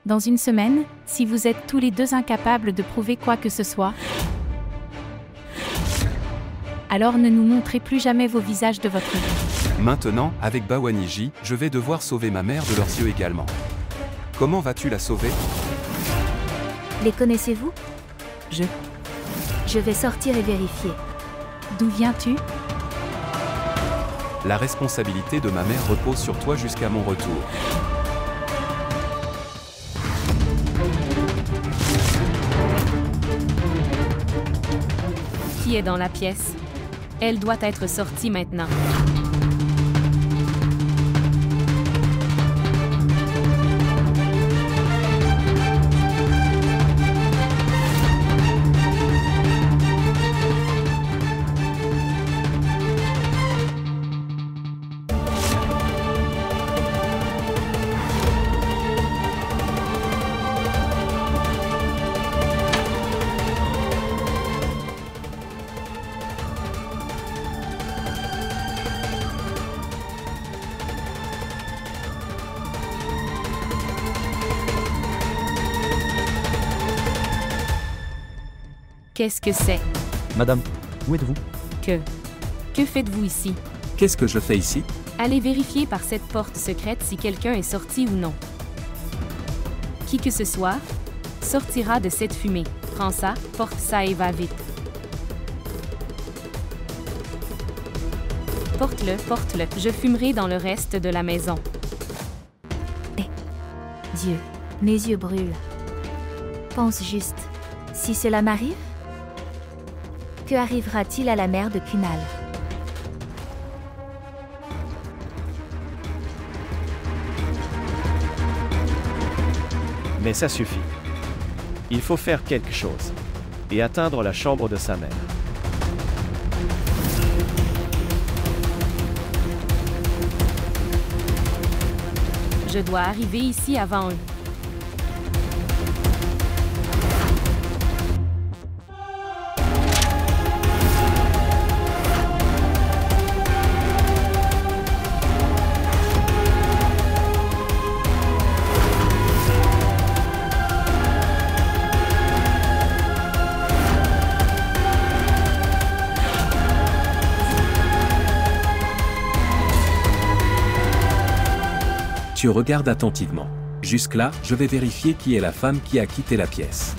Dans une semaine, si vous êtes tous les deux incapables de prouver quoi que ce soit, alors ne nous montrez plus jamais vos visages de votre vie. Maintenant, avec Bawaniji, je vais devoir sauver ma mère de leurs yeux également. Comment vas-tu la sauver? Les connaissez-vous? Je. Je vais sortir et vérifier. D'où viens-tu? La responsabilité de ma mère repose sur toi jusqu'à mon retour. Qui est dans la pièce? Elle doit être sortie maintenant. Qu'est-ce que c'est? Madame, où êtes-vous? Que faites-vous ici? Qu'est-ce que je fais ici? Allez vérifier par cette porte secrète si quelqu'un est sorti ou non. Qui que ce soit, sortira de cette fumée. Prends ça, porte ça et va vite. Porte-le, porte-le. Je fumerai dans le reste de la maison. Dieu, mes yeux brûlent. Pense juste, si cela m'arrive, que arrivera-t-il à la mère de Kunal? Mais ça suffit. Il faut faire quelque chose et atteindre la chambre de sa mère. Je dois arriver ici avant eux. Tu regardes attentivement. Jusque-là, je vais vérifier qui est la femme qui a quitté la pièce.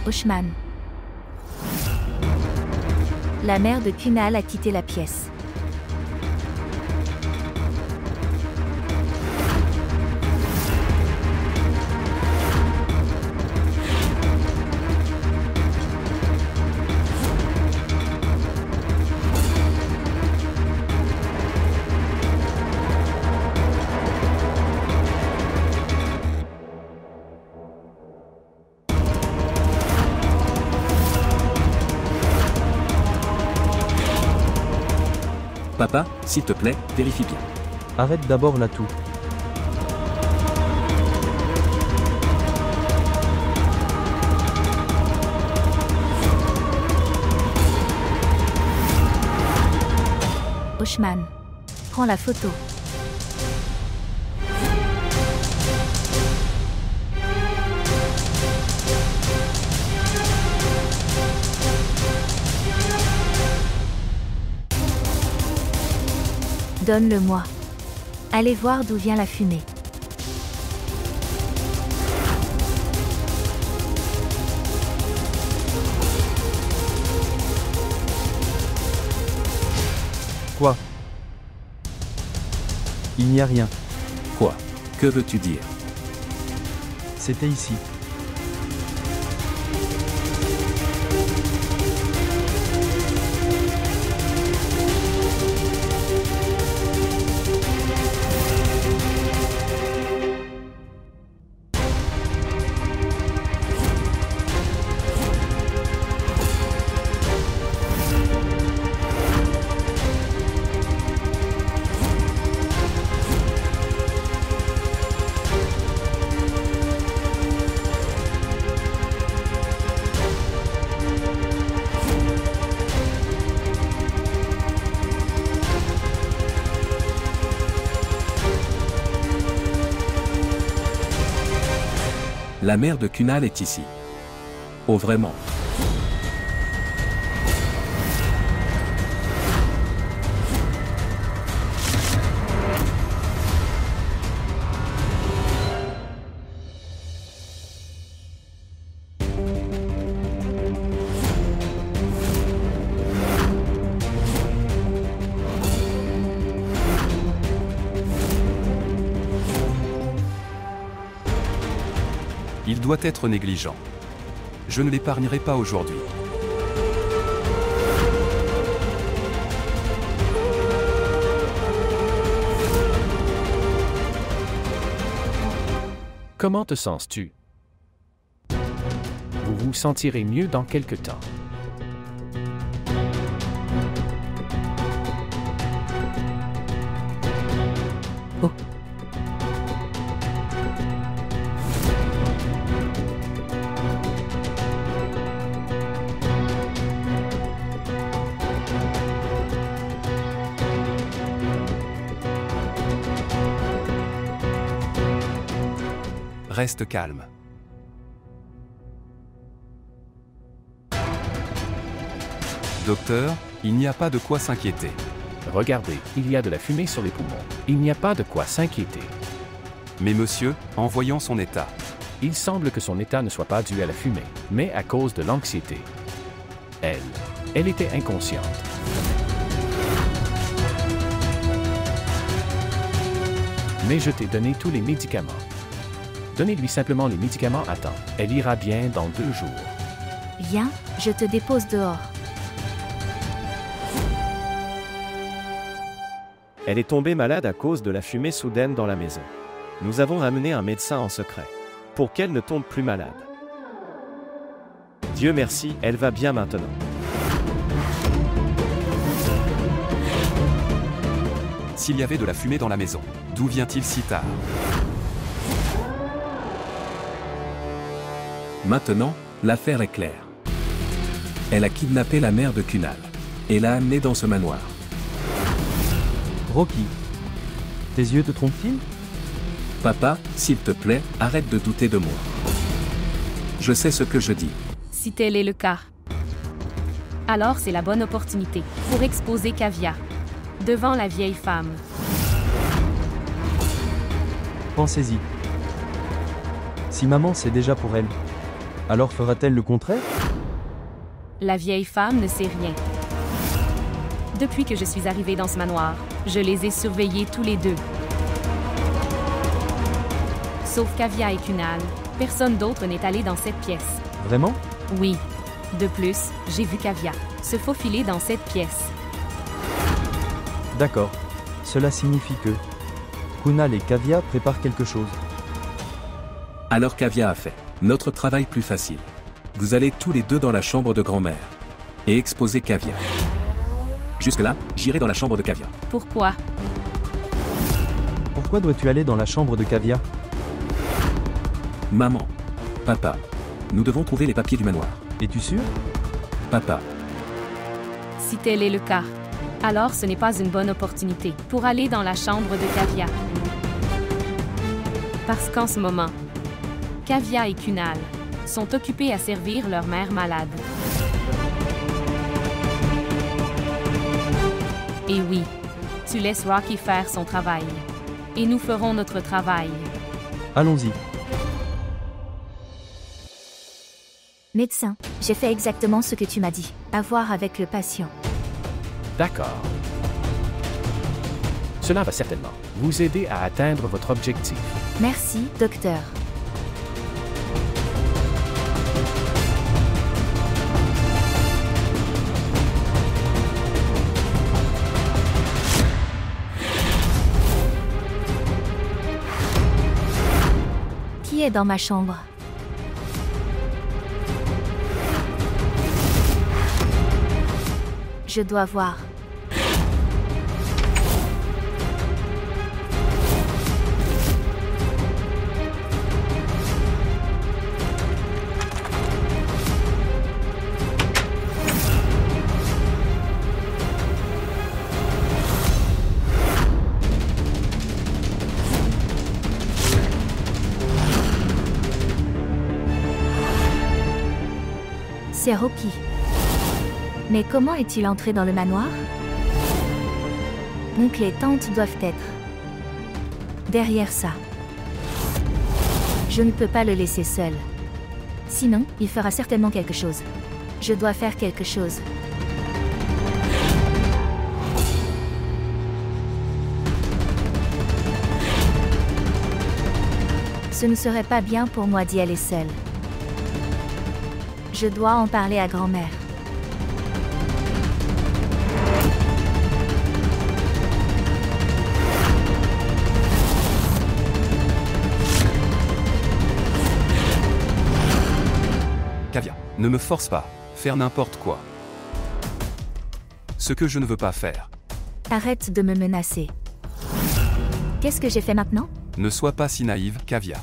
Oshman. La mère de Kunal a quitté la pièce. Papa, s'il te plaît, vérifie bien. Arrête d'abord là tout. Oshman. Prends la photo. Donne-le-moi. Allez voir d'où vient la fumée. Quoi? Il n'y a rien. Quoi? Que veux-tu dire? C'était ici. La mère de Kunal est ici. Oh vraiment? Il doit être négligent. Je ne l'épargnerai pas aujourd'hui. Comment te sens-tu? Vous vous sentirez mieux dans quelque temps. Oh. Reste calme. Docteur, il n'y a pas de quoi s'inquiéter. Regardez, il y a de la fumée sur les poumons. Il n'y a pas de quoi s'inquiéter. Mais monsieur, en voyant son état, Il semble que son état ne soit pas dû à la fumée, mais à cause de l'anxiété. Elle était inconsciente. Mais je t'ai donné tous les médicaments. Donnez-lui simplement les médicaments à temps. Elle ira bien dans 2 jours. Viens, je te dépose dehors. Elle est tombée malade à cause de la fumée soudaine dans la maison. Nous avons amené un médecin en secret, pour qu'elle ne tombe plus malade. Dieu merci, elle va bien maintenant. s'il y avait de la fumée dans la maison, d'où vient-il si tard? Maintenant, l'affaire est claire. Elle a kidnappé la mère de Kunal et l'a amenée dans ce manoir. Rocky, tes yeux te trompent-ils? Papa, s'il te plaît, arrête de douter de moi. Je sais ce que je dis. Si tel est le cas, alors c'est la bonne opportunité pour exposer Kavya devant la vieille femme. Pensez-y. Si maman sait déjà pour elle, alors fera-t-elle le contraire? La vieille femme ne sait rien. Depuis que je suis arrivée dans ce manoir, je les ai surveillés tous les deux. Sauf Kavya et Kunal, personne d'autre n'est allé dans cette pièce. Vraiment? Oui. De plus, j'ai vu Kavya se faufiler dans cette pièce. D'accord. Cela signifie que Kunal et Kavya préparent quelque chose. Alors Kavya a fait notre travail plus facile. Vous allez tous les deux dans la chambre de grand-mère et exposer Kavya. Jusque-là, j'irai dans la chambre de Kavya. Pourquoi? Pourquoi dois-tu aller dans la chambre de Kavya? Maman, papa, nous devons trouver les papiers du manoir. Es-tu sûr? Papa, Si tel est le cas, alors ce n'est pas une bonne opportunité pour aller dans la chambre de Kavya. Parce qu'en ce moment, Kavya et Kunal sont occupés à servir leur mère malade. Et oui, tu laisses Rocky faire son travail. Et nous ferons notre travail. Allons-y. Médecin, j'ai fait exactement ce que tu m'as dit. À voir avec le patient. D'accord. Cela va certainement vous aider à atteindre votre objectif. Merci, docteur. Qui est dans ma chambre? Je dois voir. C'est Rocky. Mais comment est-il entré dans le manoir? Oncle et tante doivent être derrière ça. Je ne peux pas le laisser seul. Sinon, il fera certainement quelque chose. Je dois faire quelque chose. Ce ne serait pas bien pour moi d'y aller seule. Je dois en parler à grand-mère. Kavya, ne me force pas. Faire n'importe quoi. Ce que je ne veux pas faire. Arrête de me menacer. Qu'est-ce que j'ai fait maintenant? Ne sois pas si naïve, Kavya.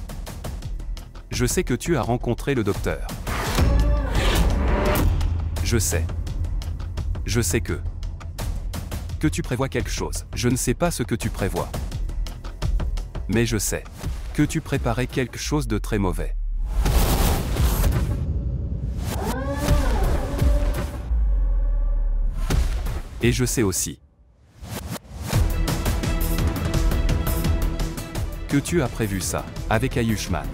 Je sais que tu as rencontré le docteur. Je sais. Je sais que tu prévois quelque chose. Je ne sais pas ce que tu prévois. Mais je sais que tu préparais quelque chose de très mauvais. Et je sais aussi que tu as prévu ça avec Ayushman.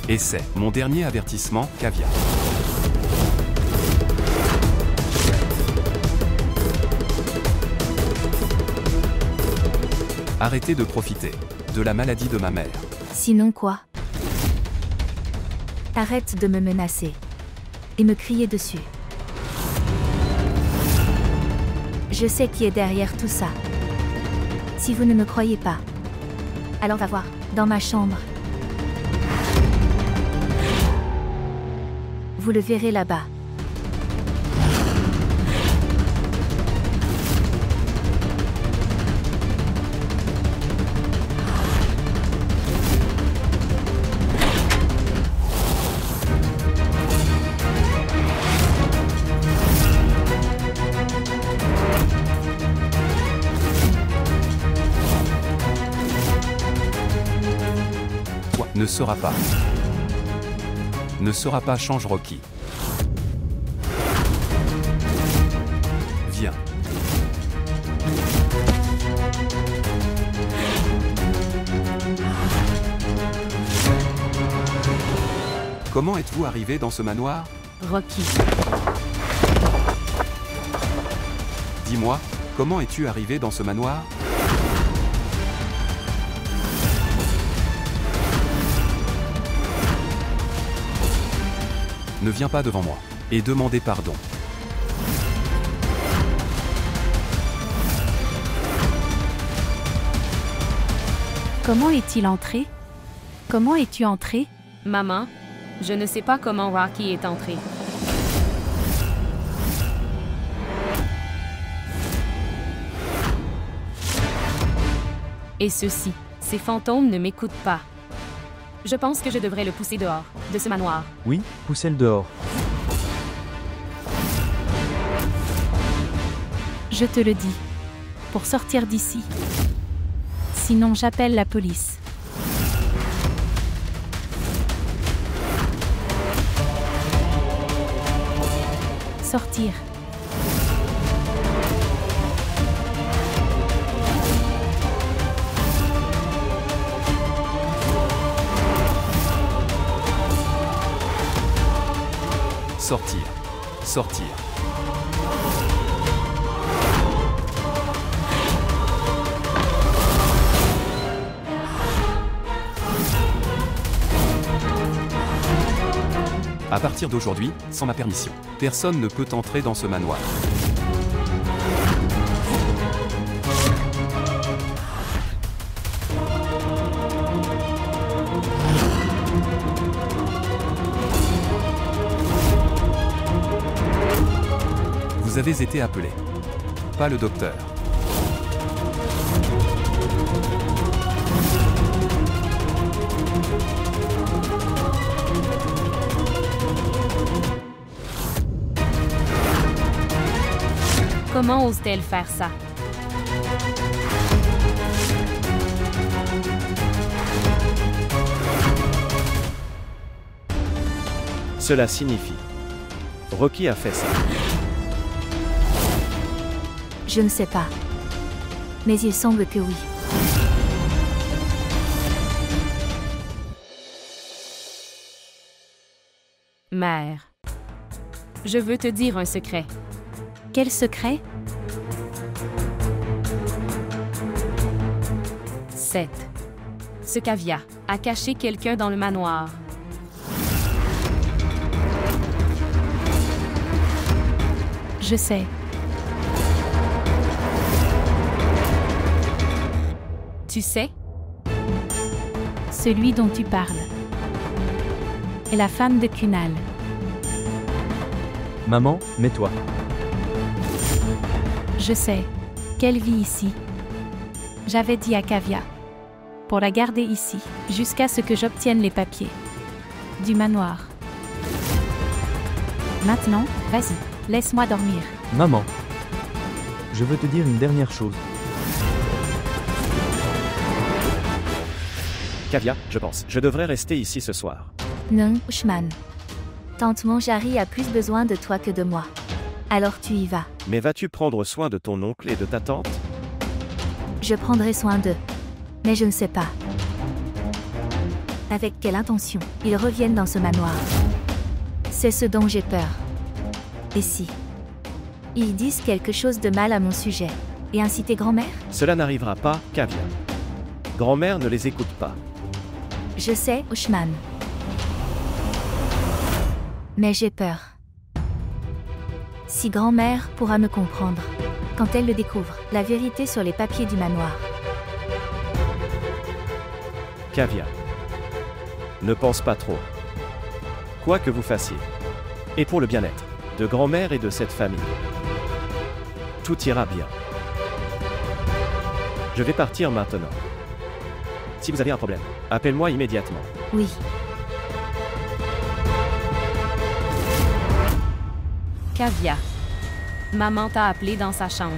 Et c'est mon dernier avertissement, Kavya. Arrêtez de profiter de la maladie de ma mère. Sinon quoi? Arrête de me menacer. Et me crier dessus. Je sais qui est derrière tout ça. Si vous ne me croyez pas, alors va voir, dans ma chambre. Vous le verrez là-bas. Ne sera pas change Rocky. Viens. Comment êtes-vous arrivé dans ce manoir? Rocky. Dis-moi, comment es-tu arrivé dans ce manoir? Ne viens pas devant moi et demandez pardon. Comment est-il entré? Comment es-tu entré? Maman, je ne sais pas comment Rocky est entré. Et ceci, ces fantômes ne m'écoutent pas. Je pense que je devrais le pousser dehors, de ce manoir. Oui, poussez-le dehors. Je te le dis. Pour sortir d'ici. Sinon j'appelle la police. Sortir. Sortir. Sortir. À partir d'aujourd'hui, sans ma permission, personne ne peut entrer dans ce manoir. Vous avez été appelé. Pas le docteur. Comment ose-t-elle faire ça? Cela signifie. Rocky a fait ça. Je ne sais pas. Mais il semble que oui. Mère. Je veux te dire un secret. Quel secret? 7. Ce Kavya a caché quelqu'un dans le manoir. Je sais. Tu sais? Celui dont tu parles. Est la femme de Kunal. Maman, mets-toi. Je sais qu'elle vit ici. J'avais dit à Kavya pour la garder ici jusqu'à ce que j'obtienne les papiers du manoir. Maintenant, vas-y, laisse-moi dormir. Maman. Je veux te dire une dernière chose. Kavya, je pense. Je devrais rester ici ce soir. Non, Ushman. Tante Manjari a plus besoin de toi que de moi. Alors tu y vas. Mais vas-tu prendre soin de ton oncle et de ta tante? Je prendrai soin d'eux. Mais je ne sais pas. Avec quelle intention ils reviennent dans ce manoir. C'est ce dont j'ai peur. Et si ils disent quelque chose de mal à mon sujet et inciter grand-mère? Cela n'arrivera pas, Kavya. Grand-mère ne les écoute pas. Je sais, Ushman. Mais j'ai peur. Si grand-mère pourra me comprendre quand elle le découvre, la vérité sur les papiers du manoir. Kavya. Ne pense pas trop. Quoi que vous fassiez. Et pour le bien-être de grand-mère et de cette famille. Tout ira bien. Je vais partir maintenant. Si vous avez un problème, appelle-moi immédiatement. Oui. Kavya. Maman t'a appelé dans sa chambre.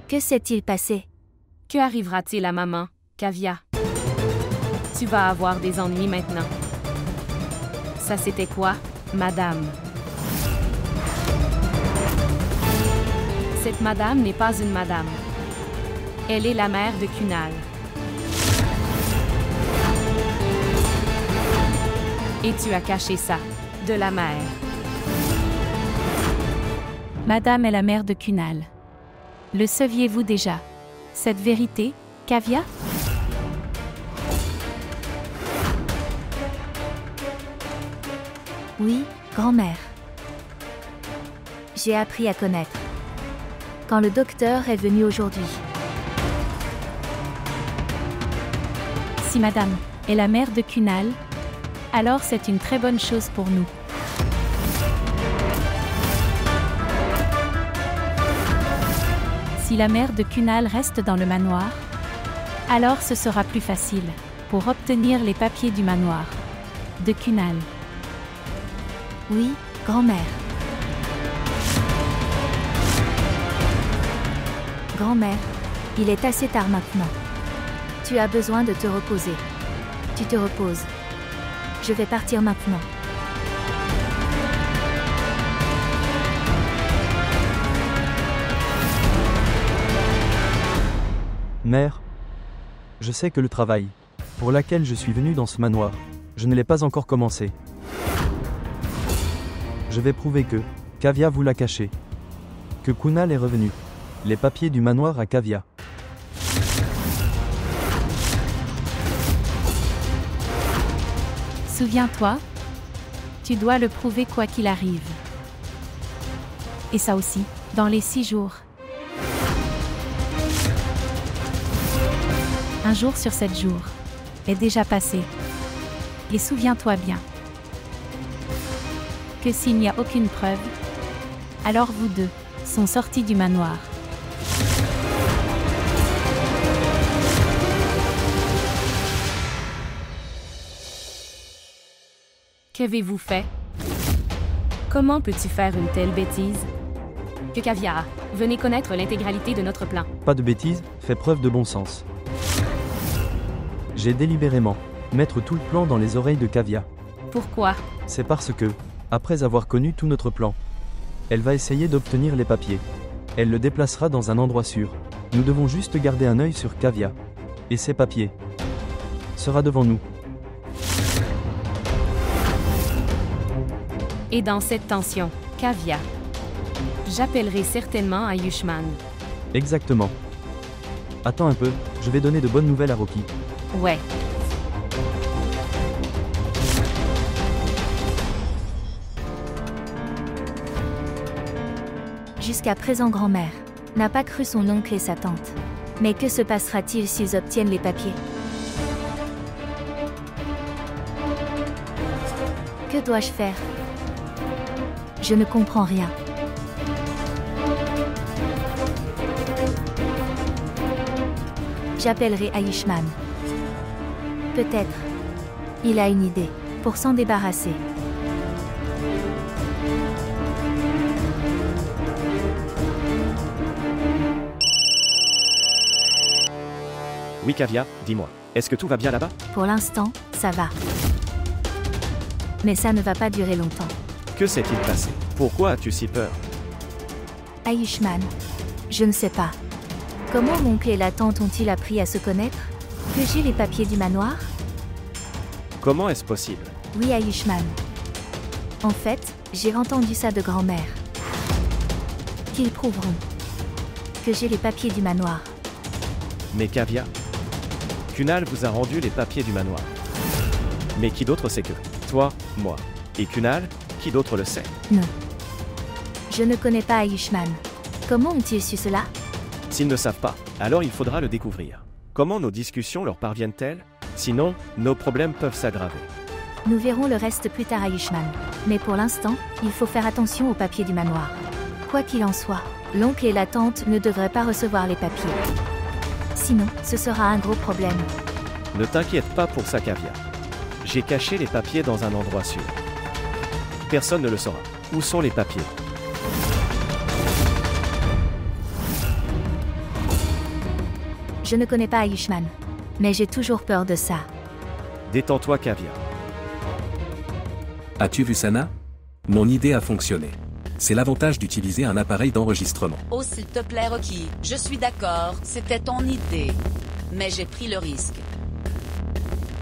Que s'est-il passé? Que arrivera-t-il à maman, Kavya? Tu vas avoir des ennuis maintenant. Ça c'était quoi, madame? Cette madame n'est pas une madame. Elle est la mère de Kunal. Et tu as caché ça de la mère. Madame est la mère de Kunal. Le saviez-vous déjà? Cette vérité, Kavya? Oui, grand-mère. J'ai appris à connaître. Quand le docteur est venu aujourd'hui. Si madame est la mère de Kunal, alors c'est une très bonne chose pour nous. Si la mère de Kunal reste dans le manoir, alors ce sera plus facile pour obtenir les papiers du manoir de Kunal. Oui, grand-mère. Grand-mère, il est assez tard maintenant. Tu as besoin de te reposer. Tu te reposes. Je vais partir maintenant. Mère, je sais que le travail pour lequel je suis venu dans ce manoir, je ne l'ai pas encore commencé. Je vais prouver que Kavya vous l'a caché. Que Kunal est revenu. Les papiers du manoir à Kavya. Souviens-toi, tu dois le prouver quoi qu'il arrive. Et ça aussi, dans les 6 jours. Un jour sur 7 jours est déjà passé. Et souviens-toi bien que s'il n'y a aucune preuve, alors vous deux sont sortis du manoir. Qu'avez-vous fait? Comment peux-tu faire une telle bêtise? que Kavya a. Venez connaître l'intégralité de notre plan. Pas de bêtises, fais preuve de bon sens. J'ai délibérément mettre tout le plan dans les oreilles de Kavya. Pourquoi? C'est parce que, après avoir connu tout notre plan, elle va essayer d'obtenir les papiers. Elle le déplacera dans un endroit sûr. Nous devons juste garder un œil sur Kavya. Et ses papiers sera devant nous. Et dans cette tension, Kavya. J'appellerai certainement Ayushman. Exactement. Attends un peu, je vais donner de bonnes nouvelles à Rocky. Ouais. Jusqu'à présent, grand-mère n'a pas cru son oncle et sa tante. Mais que se passera-t-il s'ils obtiennent les papiers? Que dois-je faire? Je ne comprends rien. J'appellerai Ayushman. Peut-être. Il a une idée pour s'en débarrasser. Oui Kavya, dis-moi, est-ce que tout va bien là-bas? Pour l'instant, ça va. Mais ça ne va pas durer longtemps. Que s'est-il passé? Pourquoi as-tu si peur? Ayushman. Je ne sais pas. Comment mon oncle et la tante ont-ils appris à se connaître? Que j'ai les papiers du manoir? Comment est-ce possible? Oui, Ayushman. En fait, j'ai entendu ça de grand-mère. Qu'ils prouveront que j'ai les papiers du manoir. Mais Kavya, Kunal vous a rendu les papiers du manoir. Mais qui d'autre sait que? Toi, moi. Et Kunal, qui d'autre le sait? Non. Je ne connais pas Ayushman. Comment ont-ils su cela? S'ils ne savent pas, alors il faudra le découvrir. Comment nos discussions leur parviennent-elles? Sinon, nos problèmes peuvent s'aggraver. Nous verrons le reste plus tard, Ayushman. Mais pour l'instant, il faut faire attention aux papiers du manoir. Quoi qu'il en soit, l'oncle et la tante ne devraient pas recevoir les papiers. Sinon, ce sera un gros problème. Ne t'inquiète pas pour ça, Kavya. J'ai caché les papiers dans un endroit sûr. Personne ne le saura. Où sont les papiers? Je ne connais pas Ayushman. Mais j'ai toujours peur de ça. Détends-toi, Kavya. As-tu vu Sana? Mon idée a fonctionné. C'est l'avantage d'utiliser un appareil d'enregistrement. Oh s'il te plaît Rocky, je suis d'accord, c'était ton idée. Mais j'ai pris le risque.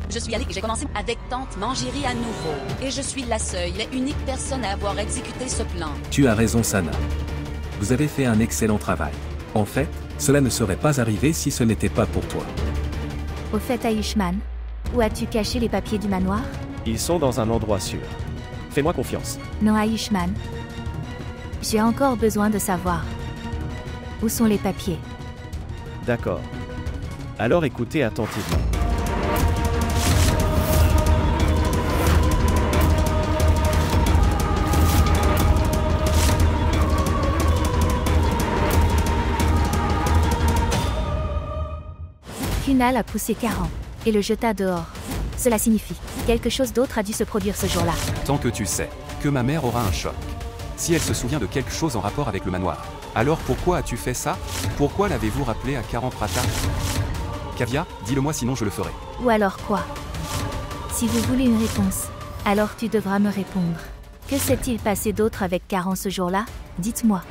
Je suis allée et j'ai commencé avec tante Manjiri à nouveau. Et je suis la seule et unique personne à avoir exécuté ce plan. Tu as raison Sana. Vous avez fait un excellent travail. En fait, cela ne serait pas arrivé si ce n'était pas pour toi. Au fait, Ayushman, où as-tu caché les papiers du manoir? Ils sont dans un endroit sûr. Fais-moi confiance. Non, Ayushman. J'ai encore besoin de savoir. Où sont les papiers? D'accord. Alors écoutez attentivement. Kunal a poussé Karan et le jeta dehors. Cela signifie quelque chose d'autre a dû se produire ce jour-là. Tant que tu sais que ma mère aura un choc. Si elle se souvient de quelque chose en rapport avec le manoir, alors pourquoi as-tu fait ça? Pourquoi l'avez-vous rappelé à 40 Prata? Kavya, dis-le-moi sinon je le ferai. Ou alors quoi? Si vous voulez une réponse, alors tu devras me répondre. Que s'est-il passé d'autre avec Karan ce jour-là? Dites-moi.